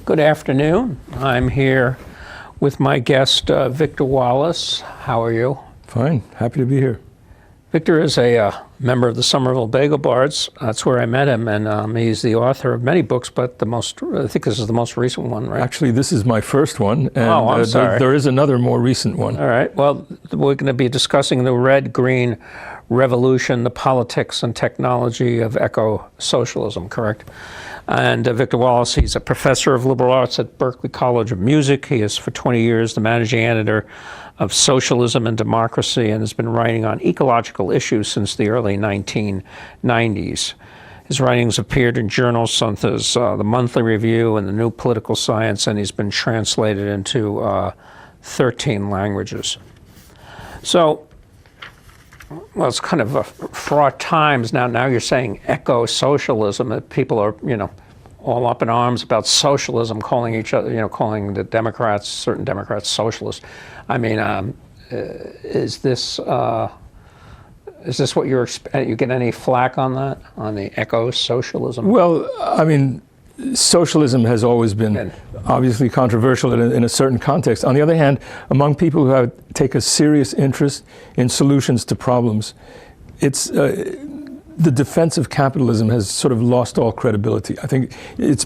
Good afternoon. I'm here with my guest, Victor Wallis. How are you? Fine. Happy to be here. Victor is a member of the Somerville Bagel Bards. That's where I met him, and he's the author of many books, but I think this is the most recent one, right? Actually, this is my first one, and I'm sorry. There is another more recent one. All right. Well, we're going to be discussing the red-green revolution, the politics and technology of eco-socialism, correct? And Victor Wallis, he's a professor of liberal arts at Berklee College of Music. He is for 20 years the managing editor of Socialism and Democracy and has been writing on ecological issues since the early 1990s. His writings appeared in journals such as the Monthly Review and the New Political Science, and he's been translated into 13 languages. So, well, it's kind of fraught times now. Now you're saying eco-socialism, that people are, all up in arms about socialism, calling each other, calling the Democrats, certain Democrats, socialists. I mean, is this what you get any flack on that, on the eco-socialism? Well, I mean, socialism has always been obviously controversial in a certain context. On the other hand, among people who take a serious interest in solutions to problems, it's the defense of capitalism has sort of lost all credibility. I think it's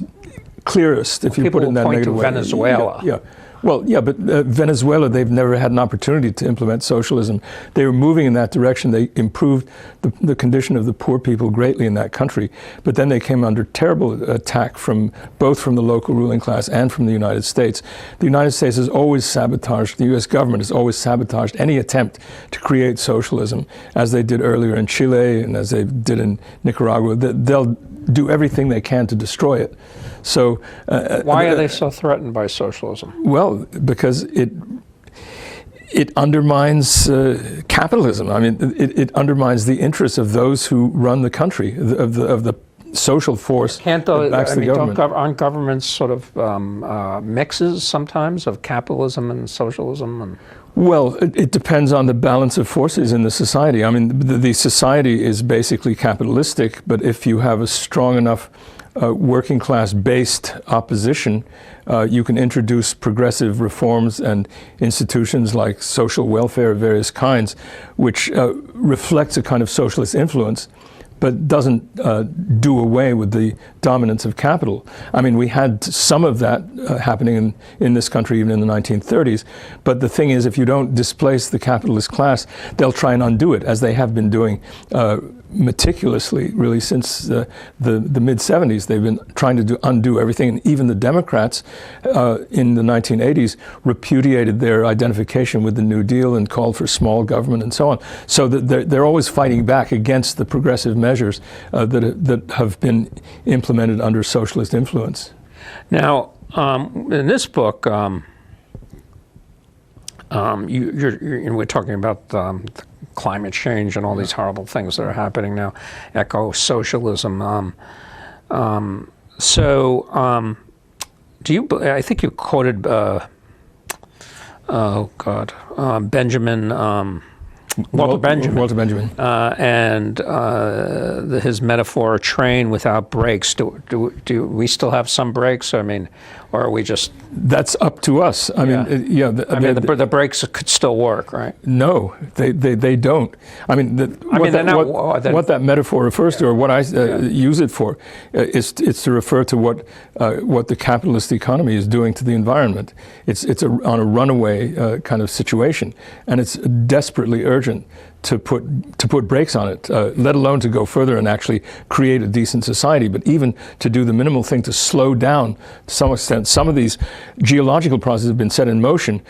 clearest if you put it in that negative way. People point to Venezuela. Yeah. Well, yeah, but Venezuela, they've never had an opportunity to implement socialism. They were moving in that direction. They improved the condition of the poor people greatly in that country. But then they came under terrible attack both from the local ruling class and from the United States. The United States has always sabotaged, the U.S. government has always sabotaged any attempt to create socialism, as they did earlier in Chile and as they did in Nicaragua. They'll do everything they can to destroy it. So why are they so threatened by socialism? Well, because it undermines capitalism. I mean, it undermines the interests of those who run the country, of the social force that backs the government. Aren't governments sort of mixes sometimes of capitalism and socialism? Well, it depends on the balance of forces in the society. I mean, the society is basically capitalistic, but if you have a strong enough working class based opposition, you can introduce progressive reforms and institutions like social welfare of various kinds, which reflects a kind of socialist influence, but doesn't do away with the dominance of capital. I mean, we had some of that happening in this country even in the 1930s, but the thing is, if you don't displace the capitalist class, they'll try and undo it, as they have been doing meticulously, really, since the mid-70s. They've been trying to undo everything, and even the Democrats in the 1980s repudiated their identification with the New Deal and called for small government and so on. So that they're always fighting back against the progressive measures that have been implemented under socialist influence. Now, in this book, we're talking about climate change and all these horrible things that are happening now, eco-socialism. I think you quoted, Walter Benjamin. And his metaphor, a train without brakes. Do we still have some brakes? I mean, or are we just... That's up to us. I mean, the brakes could still work, right? No, they don't. I mean, what that metaphor refers to, or what I use it for, is to refer to what the capitalist economy is doing to the environment. It's on a runaway kind of situation, and it's desperately urgent to put brakes on it, let alone to go further and actually create a decent society, but even to do the minimal thing to slow down to some extent. Some of these geological processes have been set in motion.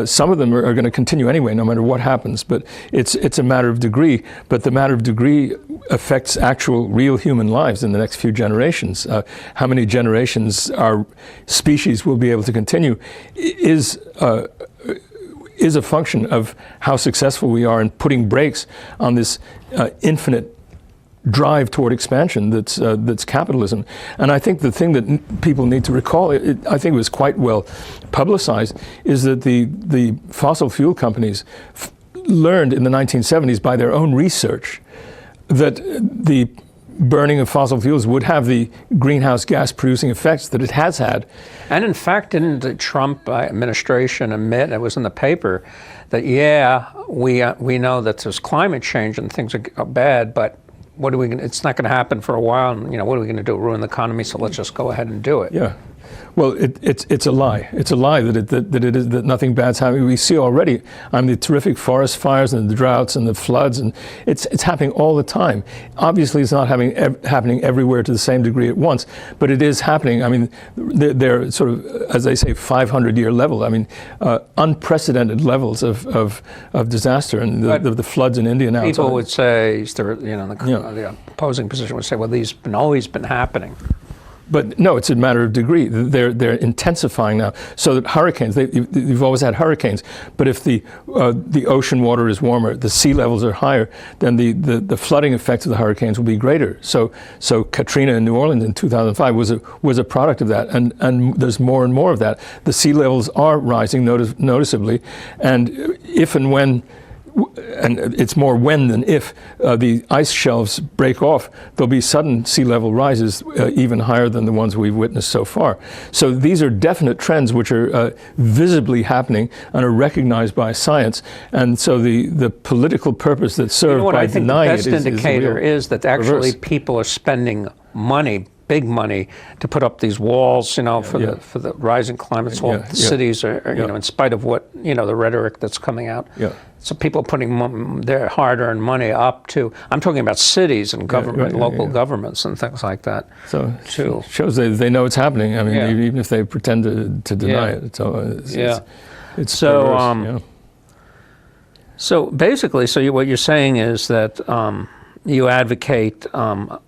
Some of them are going to continue anyway, no matter what happens, but it's a matter of degree. But the matter of degree affects actual, real human lives in the next few generations. How many generations our species will be able to continue is a function of how successful we are in putting brakes on this infinite drive toward expansion that's capitalism. And I think the thing that people need to recall, I think it was quite well publicized, is that the fossil fuel companies learned in the 1970s by their own research that the burning of fossil fuels would have the greenhouse gas producing effects that it has had. And in fact, didn't the Trump administration admit, it was in the paper, that yeah, we know that there's climate change and things are bad, but what are we gonna, it's not going to happen for a while, and what are we going to do? Ruin the economy? So let's just go ahead and do it. Yeah. Well, it's a lie. It's a lie that nothing bad's happening. We see already, the terrific forest fires and the droughts and the floods, and it's happening all the time. Obviously, it's not happening everywhere to the same degree at once, but it is happening. They're sort of, as they say, 500-year level. Unprecedented levels of disaster, and the floods in India now. People would say, the opposing position would say, well, these have always been happening. But no, it's a matter of degree. They're intensifying now. So that hurricanes, you've always had hurricanes, but if the ocean water is warmer, the sea levels are higher, then the flooding effects of the hurricanes will be greater. So Katrina in New Orleans in 2005 was a product of that, and there's more and more of that. The sea levels are rising noticeably, and if and when, and it's more when than if, the ice shelves break off, there'll be sudden sea level rises even higher than the ones we've witnessed so far. So these are definite trends which are visibly happening and are recognized by science. And so the political purpose that's served by denying it is the best indicator is that actually reverse. People are spending money, big money, to put up these walls, for the rising climate. Cities are, in spite of what, the rhetoric that's coming out. Yeah. So people are putting their hard-earned money up to, I'm talking about cities and government, local governments and things like that. So it shows they know it's happening. Even if they pretend to deny it. So it's so So basically, what you're saying is that you advocate a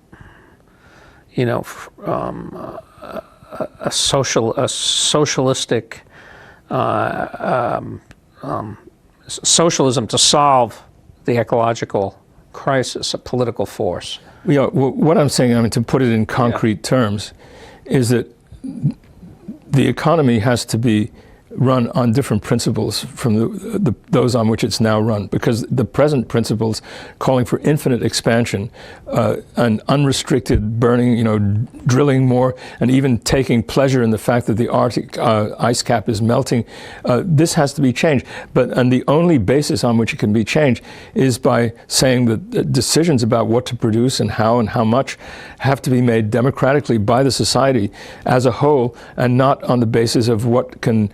socialistic socialism to solve the ecological crisis, a political force. Yeah, well, what I'm saying, to put it in concrete terms, is that the economy has to be run on different principles from those on which it's now run, because the present principles calling for infinite expansion and unrestricted burning, drilling more, and even taking pleasure in the fact that the Arctic ice cap is melting, this has to be changed. And the only basis on which it can be changed is by saying that decisions about what to produce and how much have to be made democratically by the society as a whole, and not on the basis of what can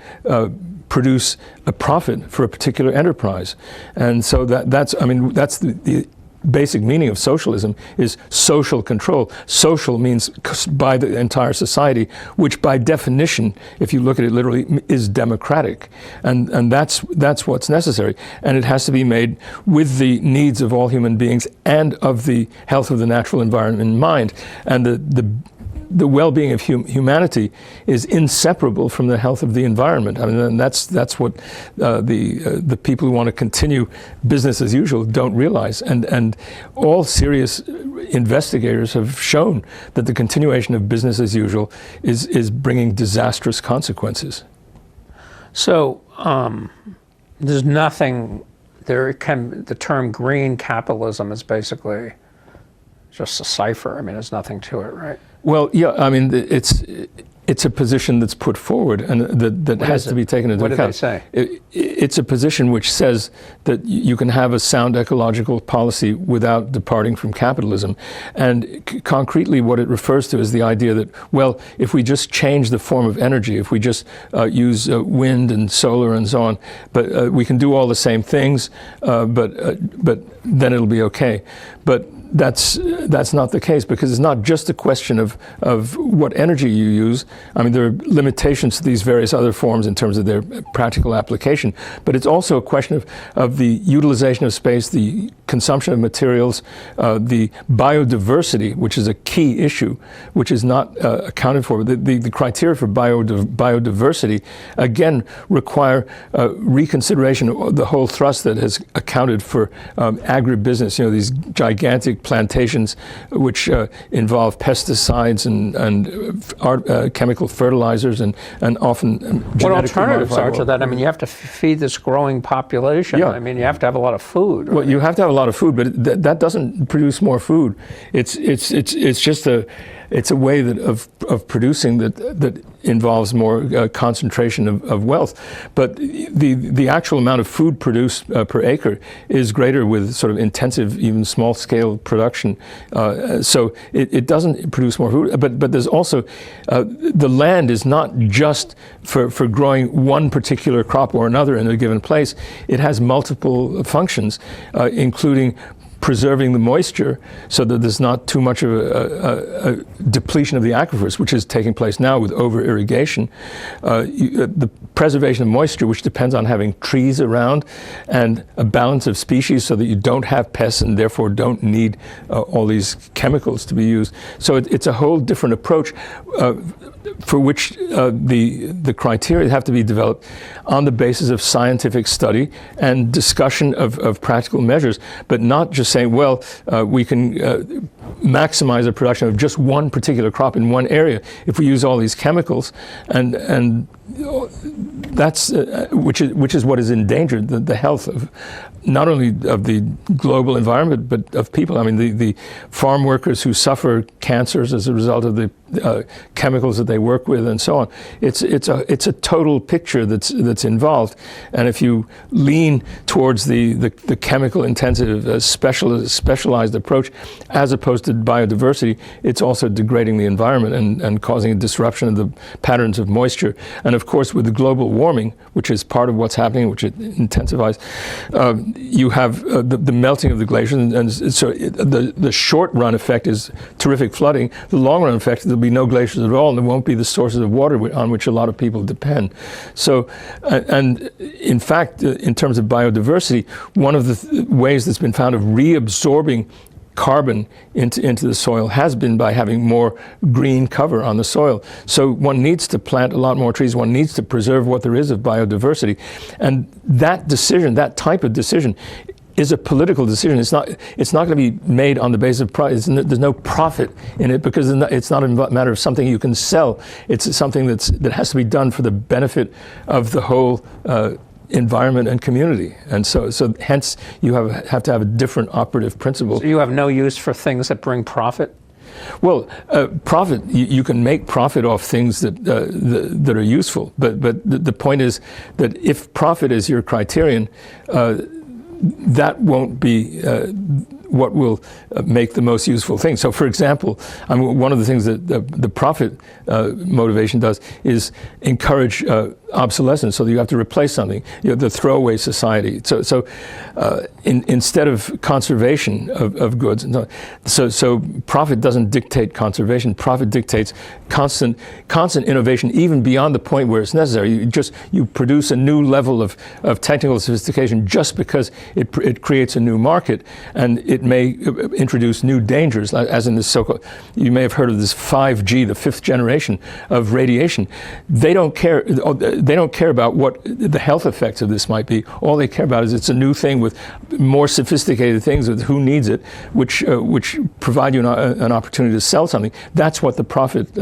produce a profit for a particular enterprise. And so that's the basic meaning of socialism, is social control. Social means by the entire society, which by definition, if you look at it literally, is democratic. And that's what's necessary. And it has to be made with the needs of all human beings and of the health of the natural environment in mind. And the well-being of humanity is inseparable from the health of the environment. And that's what the people who want to continue business as usual don't realize. And all serious investigators have there that the continuation of business as usual is bringing disastrous consequences. So there's nothing. The term green capitalism is basically just a cipher. There's nothing to it, right? Well, yeah, it's a position that's put forward and that has to be taken into account. What did they say? It's a position which says that you can have a sound ecological policy without departing from capitalism. And concretely, what it refers to is the idea that, well, if we just change the form of energy, if we just use wind and solar and so on, but we can do all the same things, but then it'll be okay. But that's not the case, because it's not just a question of what energy you use. There are limitations to these various other forms in terms of their practical application, but it's also a question of the utilization of space, the consumption of materials, the biodiversity, which is a key issue, which is not accounted for. The criteria for biodiversity, again, require reconsideration of the whole thrust that has accounted for agribusiness, these gigantic plantations which involve pesticides and chemical fertilizers and often genetically what alternatives are to that? organisms. You have to feed this growing population. Yeah. You have to have a lot of food. Well, you have to have a lot lot of food, but that doesn't produce more food. It's just a way of producing that involves more concentration of wealth. But the actual amount of food produced per acre is greater with sort of intensive, even small scale production. So it doesn't produce more food. But there's also the land is not just for growing one particular crop or another in a given place. It has multiple functions, including preserving the moisture so that there's not too much of a depletion of the aquifers, which is taking place now with over-irrigation. The preservation of moisture, which depends on having trees around and a balance of species so that you don't have pests and therefore don't need all these chemicals to be used. So it's a whole different approach for which the criteria have to be developed on the basis of scientific study and discussion of practical measures, but not just saying, well, we can maximize the production of just one particular crop in one area if we use all these chemicals, and that's which is what is endangered the health of not only of the global environment but of people. I mean, the farm workers who suffer cancers as a result of the chemicals that they work with and so on. It's a total picture that's involved, and if you lean towards the chemical intensive specialized approach as opposed to biodiversity, it's also degrading the environment and causing a disruption of the patterns of moisture. And of course, with the global warming, which is part of what's happening, which it intensifies, you have the melting of the glaciers, and so the short run effect is terrific flooding. The long run effect, there'll be no glaciers at all, and there won't be the sources of water on which a lot of people depend. So, and in fact, in terms of biodiversity, one of the ways that's been found of reabsorbing carbon into the soil has been by having more green cover on the soil. So one needs to plant a lot more trees. One needs to preserve what there is of biodiversity. And that decision, that type of decision, is a political decision. It's not going to be made on the basis of price. There's no profit in it because it's not a matter of something you can sell. It's something that has to be done for the benefit of the whole environment and community, and so hence you have to have a different operative principle. So you have no use for things that bring profit? Well, profit, you can make profit off things that are useful, but the point is that if profit is your criterion, that won't be what will make the most useful thing. So, for example, one of the things that the profit motivation does is encourage obsolescence, so that you have to replace something. The throwaway society. So instead of conservation of goods, so profit doesn't dictate conservation. Profit dictates constant innovation, even beyond the point where it's necessary. You produce a new level of technical sophistication just because it creates a new market, and it may introduce new dangers, as in this so-called, you may have heard of this 5G, the fifth generation of radiation. They don't care about what the health effects of this might be. All they care about is it's a new thing with more sophisticated things with who needs it, which provide you an opportunity to sell something. That's what the profit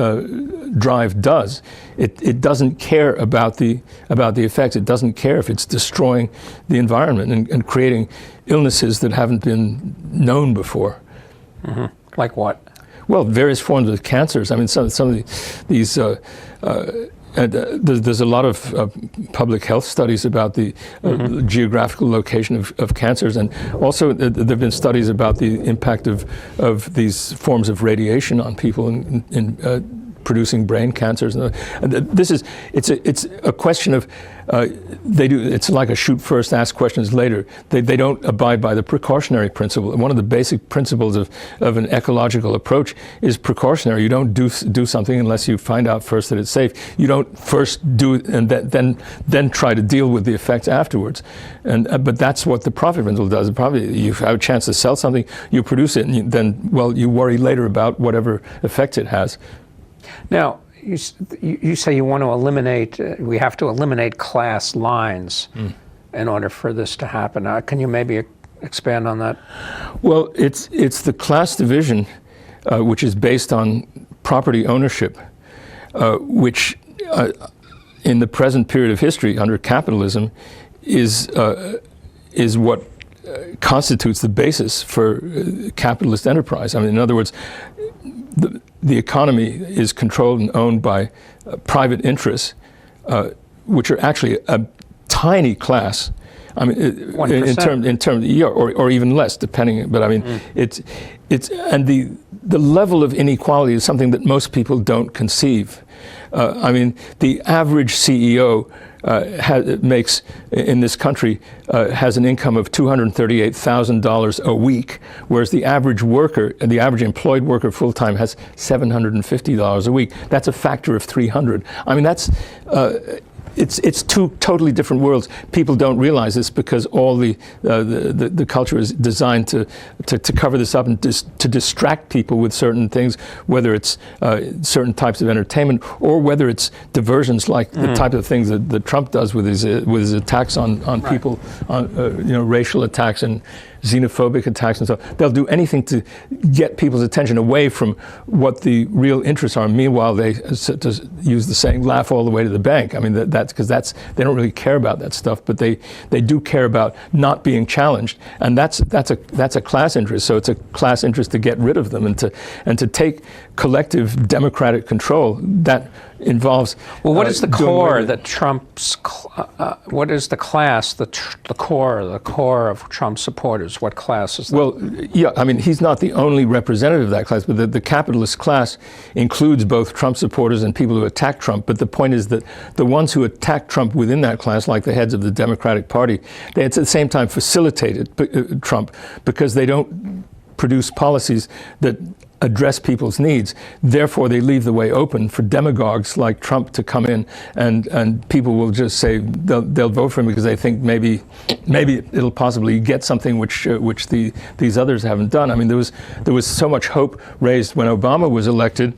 drive does. It doesn't care about the effects. It doesn't care if it's destroying the environment and creating illnesses that haven't been known before. Mm-hmm. Like what? Well, various forms of cancers. I mean, some of these. There's a lot of public health studies about the geographical location of cancers, and also there have been studies about the impact of these forms of radiation on people in producing brain cancers. And it's a question of it's like a shoot first, ask questions later. They don't abide by the precautionary principle. And one of the basic principles of an ecological approach is precautionary. You don't do something unless you find out first that it's safe. You don't first do it and then try to deal with the effects afterwards. But that's what the profit principle does. Probably you have a chance to sell something, you produce it, and then you worry later about whatever effects it has. Now, you say you want to eliminate, we have to eliminate class lines in order for this to happen. Can you maybe expand on that? Well, it's the class division, which is based on property ownership, which in the present period of history under capitalism is what constitutes the basis for capitalist enterprise. I mean, in other words, the economy is controlled and owned by private interests, which are actually a tiny class. I mean, in terms, yeah, or even less, depending. But I mean, it's and the level of inequality is something that most people don't conceive. I mean, the average CEO makes in this country has an income of $238,000 a week, whereas the average worker, the average employed worker full time, has $750 a week. That's a factor of 300. I mean, that's. It's two totally different worlds. People don't realize this because all the culture is designed to cover this up and to distract people with certain things, whether it's certain types of entertainment or whether it's diversions like the type of things that Trump does with his attacks on people, on racial attacks and xenophobic attacks and so on. They'll do anything to get people's attention away from what the real interests are. Meanwhile, they, to use the saying, laugh all the way to the bank. I mean, that's because they don't really care about that stuff, but they do care about not being challenged, and that's a class interest. So it's a class interest to get rid of them and to take collective democratic control. That involves. Well, what is the core that Trump's? What is the class? The core of Trump's supporters. What class is that? Well, yeah, I mean, he's not the only representative of that class, but the capitalist class includes both Trump supporters and people who attack Trump. But the point is that the ones who attack Trump within that class, like the heads of the Democratic Party, they at the same time facilitated Trump because they don't produce policies that address people's needs. Therefore, they leave the way open for demagogues like Trump to come in, and people will just say they'll vote for him because they think maybe it'll possibly get something which these others haven't done. I mean, there was so much hope raised when Obama was elected.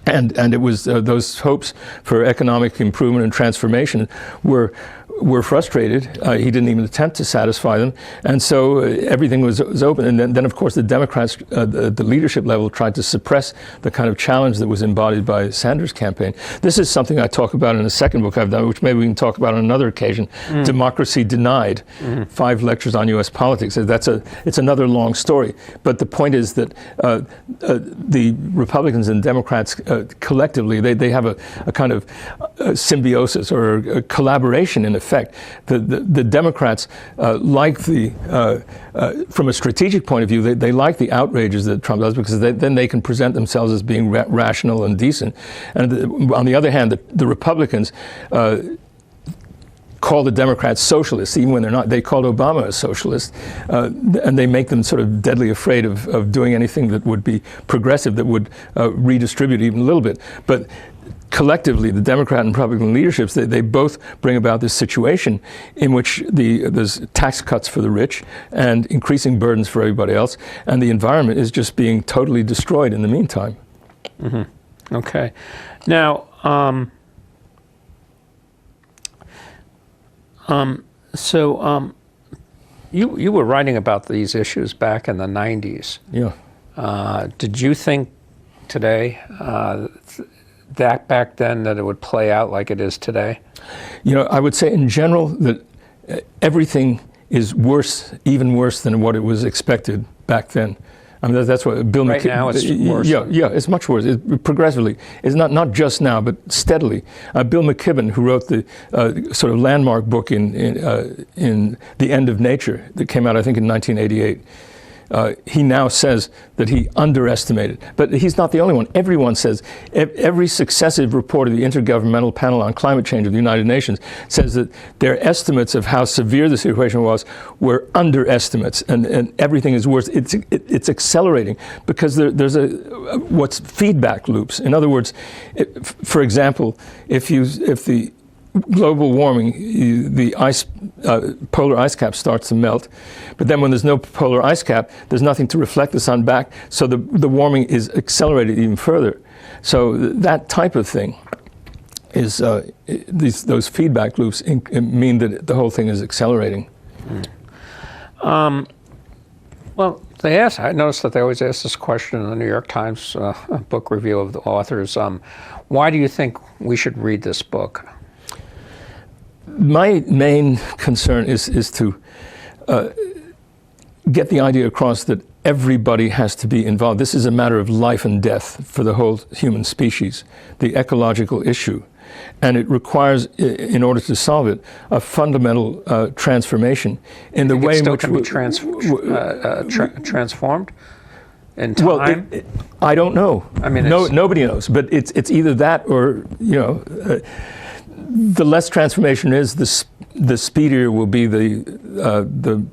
And it was those hopes for economic improvement and transformation were frustrated. He didn't even attempt to satisfy them, and so everything was open. And then of course, the Democrats, the leadership level, tried to suppress the kind of challenge that was embodied by Sanders' campaign. This is something I talk about in a second book I've done, which maybe we can talk about on another occasion. Democracy Denied, 5 lectures on U.S. politics. It's another long story. But the point is that the Republicans and Democrats collectively, they have a kind of symbiosis or a collaboration in effect. The Democrats like from a strategic point of view, they like the outrages that Trump does because then they can present themselves as being rational and decent. And on the other hand, the Republicans call the Democrats socialists, even when they're not. They called Obama a socialist, and they make them sort of deadly afraid of doing anything that would be progressive, that would redistribute even a little bit. But collectively, the Democrat and Republican leaderships, they both bring about this situation in which there's tax cuts for the rich and increasing burdens for everybody else, and the environment is just being totally destroyed in the meantime. Mm-hmm. Okay. Now, you were writing about these issues back in the 90s. Yeah. Did you think today that back then that it would play out like it is today? I would say in general that everything is worse, even worse than what it was expected back then. I mean, that's what Bill Right now it's worse. Yeah, it's much worse. Progressively. It's not just now, but steadily. Bill Mckibben, who wrote the sort of landmark book in The End of Nature that came out, I think, in 1988, he now says that he underestimated. But he's not the only one. Everyone says, every successive report of the Intergovernmental Panel on Climate Change of the United Nations says that their estimates of how severe the situation was were underestimates, and everything is worse. It's accelerating because there's what's feedback loops. In other words, for example, if the global warming, the polar ice cap starts to melt, but then when there's no polar ice cap, there's nothing to reflect the sun back, so the warming is accelerated even further. So that type of thing is those feedback loops mean that the whole thing is accelerating. Well, I noticed that they always ask this question in the New York Times book review of the authors. Why do you think we should read this book? My main concern is to get the idea across that everybody has to be involved. This is a matter of life and death for the whole human species, the ecological issue. And it requires, in order to solve it, a fundamental transformation in the way in which it can be transformed in time. Well, I don't know. I mean, nobody knows. But it's either that or, you know, the less transformation is, the speedier will be the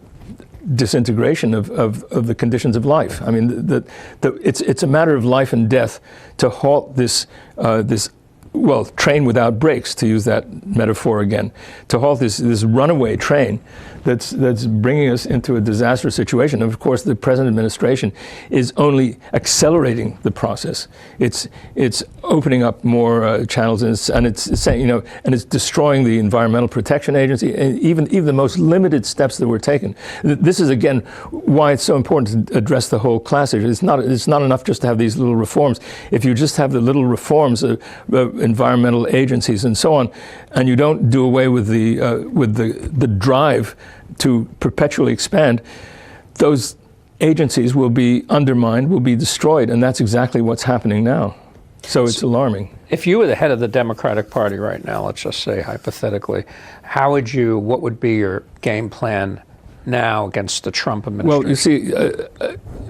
disintegration of the conditions of life. I mean, it's a matter of life and death to halt this train without brakes, to use that metaphor again, to halt this runaway train that's bringing us into a disastrous situation. And of course, the present administration is only accelerating the process. It's opening up more channels, and it's saying, you know, and it's destroying the Environmental Protection Agency, and even the most limited steps that were taken. This is again why it's so important to address the whole class issue. It's not enough just to have these little reforms. If you just have the little reforms of environmental agencies and so on, and you don't do away with the drive to perpetually expand, those agencies will be undermined, will be destroyed, and that's exactly what's happening now. So it's alarming. If you were the head of the Democratic Party right now, let's just say hypothetically, what would be your game plan now against the Trump administration? Well, you see,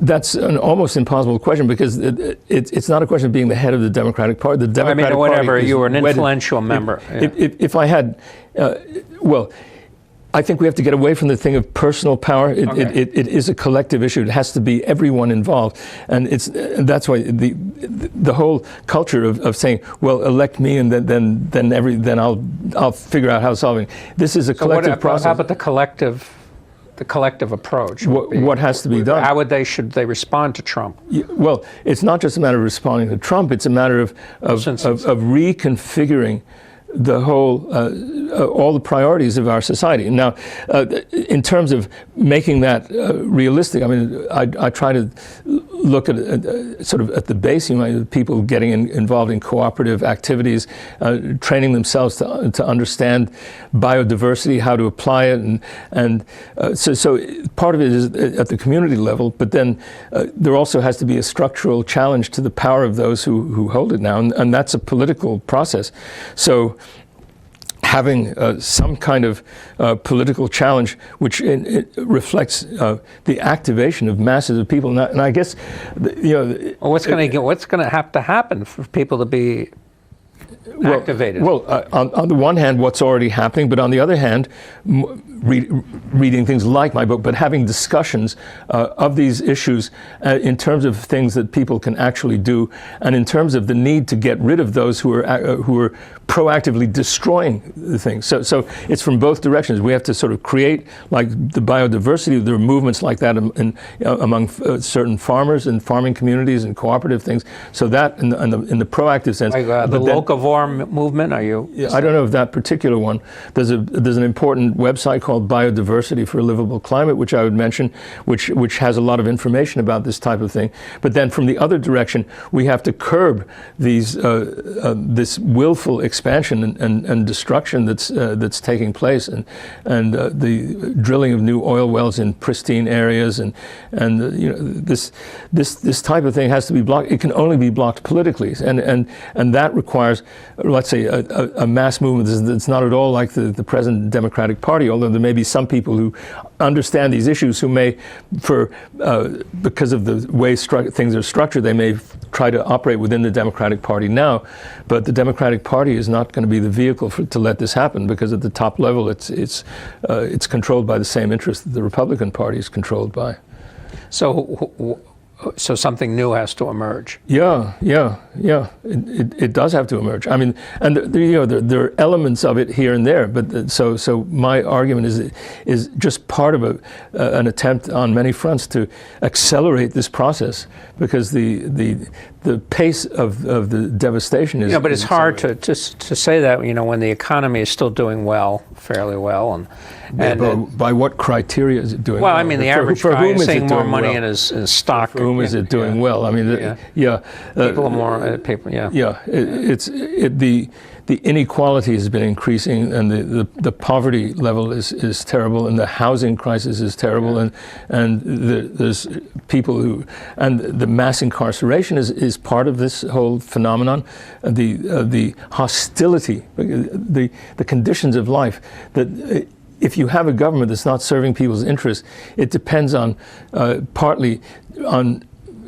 that's an almost impossible question, because it's not a question of being the head of the Democratic Party. The Democratic Party you were an wedded. Influential member. If I had, I think we have to get away from the thing of personal power. It is a collective issue. It has to be everyone involved, and that's why the whole culture of saying, well, elect me and then I'll figure out how to solve it. This is a collective process. How about the collective approach? What has to be done? Should they respond to Trump? Well, it's not just a matter of responding to Trump. It's a matter of reconfiguring the whole, all the priorities of our society. Now, in terms of making that realistic, I mean, I try to look at sort of at the base, you know, people getting involved in cooperative activities, training themselves to understand biodiversity, how to apply it, and so part of it is at the community level, but then there also has to be a structural challenge to the power of those who hold it now, and that's a political process. So having some kind of political challenge, which reflects the activation of masses of people, and I guess, you know, what's going to have to happen for people to be activated? Well, on the one hand, what's already happening, but on the other hand, reading things like my book, but having discussions of these issues in terms of things that people can actually do, and in terms of the need to get rid of those who are proactively destroying the things. So it's from both directions. We have to sort of create, like, the biodiversity. There are movements like that among certain farmers and farming communities and cooperative things. So that in the proactive sense. Like the locavore movement, are you? I don't know of that particular one. There's an important website called Biodiversity for a Livable Climate, which I would mention, which has a lot of information about this type of thing. But then from the other direction, we have to curb this willful expansion and destruction that's taking place, and the drilling of new oil wells in pristine areas, and you know, this type of thing has to be blocked. It can only be blocked politically, and that requires, let's say, a mass movement. It's not at all like the present Democratic Party, although there may be some people who understand these issues who may, because of the way things are structured, they may try to operate within the Democratic Party now, but the Democratic Party is not going to be the vehicle to let this happen, because at the top level it's controlled by the same interests that the Republican Party is controlled by. So something new has to emerge. Yeah. It does have to emerge. I mean, and there are elements of it here and there, but so my argument is just part of an attempt on many fronts to accelerate this process, because the pace of the devastation is. Yeah, but it's hard to say that, you know, when the economy is still doing fairly well, and by what criteria is it doing well? well? I mean, the average guy is seeing more money in his stock whom is it doing well? I mean, people are more people. Yeah. Yeah, the inequality has been increasing, and the poverty level is terrible, and the housing crisis is terrible, and there's people who, and the mass incarceration is part of this whole phenomenon. The hostility, the conditions of life that. If you have a government that's not serving people's interests, it depends on partly on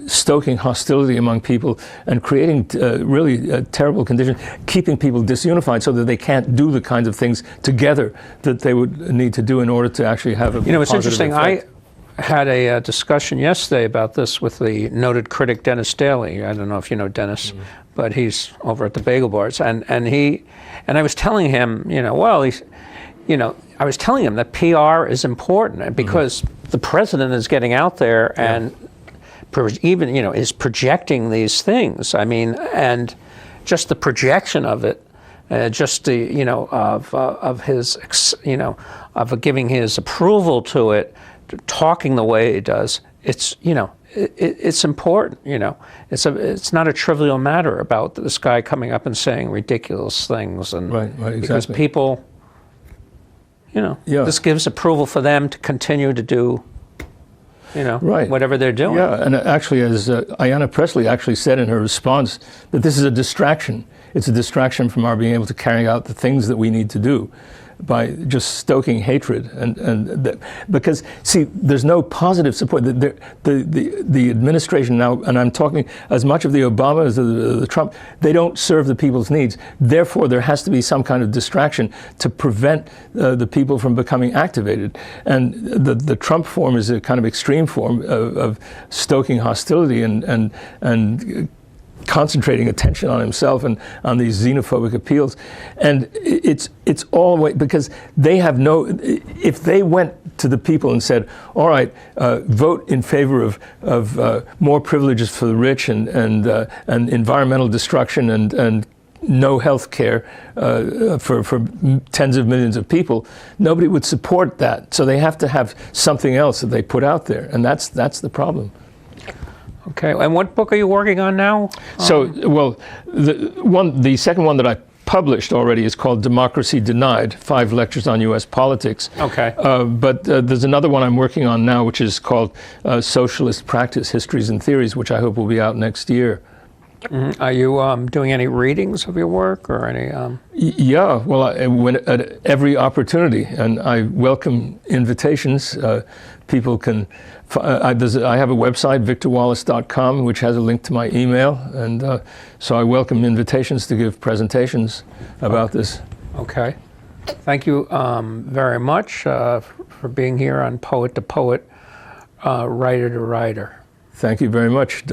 stoking hostility among people and creating really terrible conditions, keeping people disunified so that they can't do the kinds of things together that they would need to do in order to actually have a You know, it's interesting. Effect. I had a discussion yesterday about this with the noted critic Dennis Daly. I don't know if you know Dennis, but he's over at the Bagel Bars, and I was telling him, I was telling him that PR is important because the president is getting out there and even, is projecting these things. I mean, and just the projection of it, just the, of his, of giving his approval to it, talking the way he does, it's, it's important, it's not a trivial matter about this guy coming up and saying ridiculous things. And right, exactly. Because people, this gives approval for them to continue to do, whatever they're doing. Yeah, and actually, as Ayanna Pressley actually said in her response, that this is a distraction. It's a distraction from our being able to carry out the things that we need to do by just stoking hatred. Because, see, there's no positive support. The administration now, and I'm talking as much of the Obama as the Trump, they don't serve the people's needs. Therefore, there has to be some kind of distraction to prevent the people from becoming activated. And the Trump form is a kind of extreme form of stoking hostility and concentrating attention on himself and on these xenophobic appeals. And it's all the way, because they have if they went to the people and said, all right, vote in favor of more privileges for the rich and environmental destruction and no health care for tens of millions of people, nobody would support that. So they have to have something else that they put out there. And that's the problem. Okay, and what book are you working on now? So, well, the second one that I published already is called Democracy Denied, 5 Lectures on U.S. Politics. Okay. But there's another one I'm working on now, which is called Socialist Practice, Histories and Theories, which I hope will be out next year. Mm-hmm. Are you doing any readings of your work or any? Yeah, well, at every opportunity, and I welcome invitations. People can. I have a website, victorwallis.com, which has a link to my email, and so I welcome invitations to give presentations about this. Okay. Thank you very much for being here on Poet to Poet, Writer to Writer. Thank you very much.